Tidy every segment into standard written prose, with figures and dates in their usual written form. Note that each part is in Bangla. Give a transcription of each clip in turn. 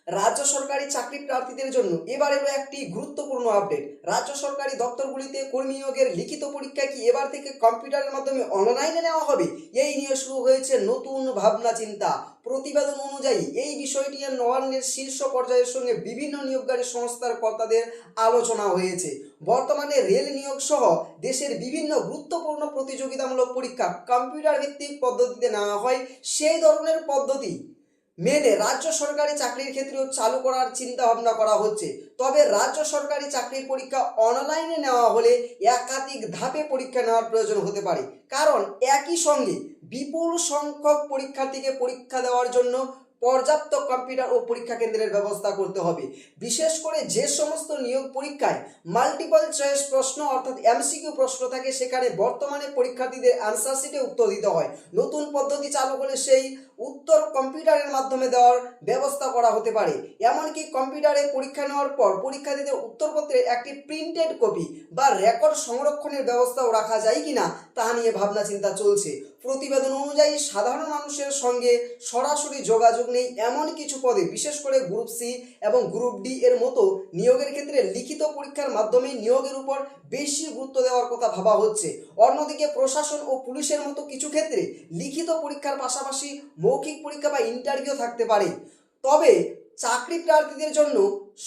রাজ্য সরকারি চাকরি প্রার্থীদের জন্য এবার এলো একটি গুরুত্বপূর্ণ আপডেট। রাজ্য সরকারি দপ্তরগুলিতে কর্মী নিয়োগের লিখিত পরীক্ষা কি এবার থেকে কম্পিউটারের মাধ্যমে অনলাইনে নেওয়া হবে? এই নিয়ে শুরু হয়েছে নতুন ভাবনা চিন্তা। প্রতিবেদন অনুযায়ী এই বিষয়টি নবান্নের শীর্ষ পর্যায়ের সঙ্গে বিভিন্ন নিয়োগকারী সংস্থার কর্তাদের আলোচনা হয়েছে। বর্তমানে রেল নিয়োগ সহ দেশের বিভিন্ন গুরুত্বপূর্ণ প্রতিযোগিতামূলক পরীক্ষা কম্পিউটার ভিত্তিক পদ্ধতিতে নেওয়া হয়। সেই ধরনের পদ্ধতি মেনে রাজ্য সরকারি চাকরির ক্ষেত্রেও চালু করার চিন্তা ভাবনা করা হচ্ছে। তবে রাজ্য সরকারি চাকরির পরীক্ষা অনলাইনে নেওয়া হলে একাধিক ধাপে পরীক্ষা নেওয়ার প্রয়োজন হতে পারে, কারণ একই সঙ্গে বিপুল সংখ্যক পরীক্ষার্থীকে পরীক্ষা দেওয়ার জন্য পর্যাপ্ত কম্পিউটার ও পরীক্ষা কেন্দ্রের ব্যবস্থা করতে হবে। বিশেষ করে যে সমস্ত নিয়োগ পরীক্ষায় মাল্টিপল চয়েস প্রশ্ন অর্থাৎ এমসিকিউ প্রশ্ন থাকে, সেখানে বর্তমানে পরীক্ষার্থীদের অ্যান্সার শিটে উত্তর দিতে হয়। নতুন পদ্ধতি চালু হলে সেই উত্তর কম্পিউটারের মাধ্যমে দেওয়ার ব্যবস্থা করা হতে পারে। এমনকি কম্পিউটারে পরীক্ষা নেওয়ার পর পরীক্ষার্থীদের উত্তরপত্রে একটি প্রিন্টেড কপি বা রেকর্ড সংরক্ষণের ব্যবস্থাও রাখা যায় কিনা তা নিয়ে ভাবনা চিন্তা চলছে। প্রতিবেদন অনুযায়ী সাধারণ মানুষের সঙ্গে সরাসরি যোগাযোগ নেই এমন কিছু পদে, বিশেষ করে গ্রুপ সি এবং গ্রুপ ডি এর মতো নিয়োগের ক্ষেত্রে লিখিত পরীক্ষার মাধ্যমে নিয়োগের উপর বেশি গুরুত্ব দেওয়ার কথা ভাবা হচ্ছে। অন্যদিকে প্রশাসন ও পুলিশের মতো কিছু ক্ষেত্রে লিখিত পরীক্ষার পাশাপাশি মৌখিক পরীক্ষা বা ইন্টারভিউ থাকতে পারে। তবে চাকরি প্রার্থীদের জন্য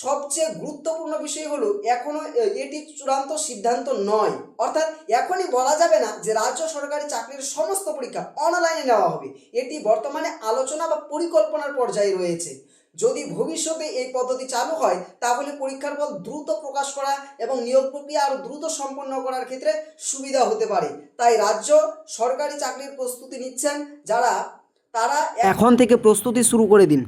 সবচেয়ে গুরুত্বপূর্ণ বিষয় হলো এখনো এটি চূড়ান্ত সিদ্ধান্ত নয়, অর্থাৎ এখনই বলা যাবে না যে রাজ্য সরকারি চাকরির সমস্ত পরীক্ষা অনলাইনে নেওয়া হবে। এটি বর্তমানে আলোচনা বা পরিকল্পনার পর্যায়ে রয়েছে। যদি ভবিষ্যতে এই পদ্ধতি চালু হয় তাহলে পরীক্ষার ফল দ্রুত প্রকাশ করা এবং নিয়োগ প্রক্রিয়া আরও দ্রুত সম্পন্ন করার ক্ষেত্রে সুবিধা হতে পারে। তাই রাজ্য সরকারি চাকরির প্রস্তুতি নিচ্ছেন যারা, তারা এখন থেকে প্রস্তুতি শুরু করে দিন।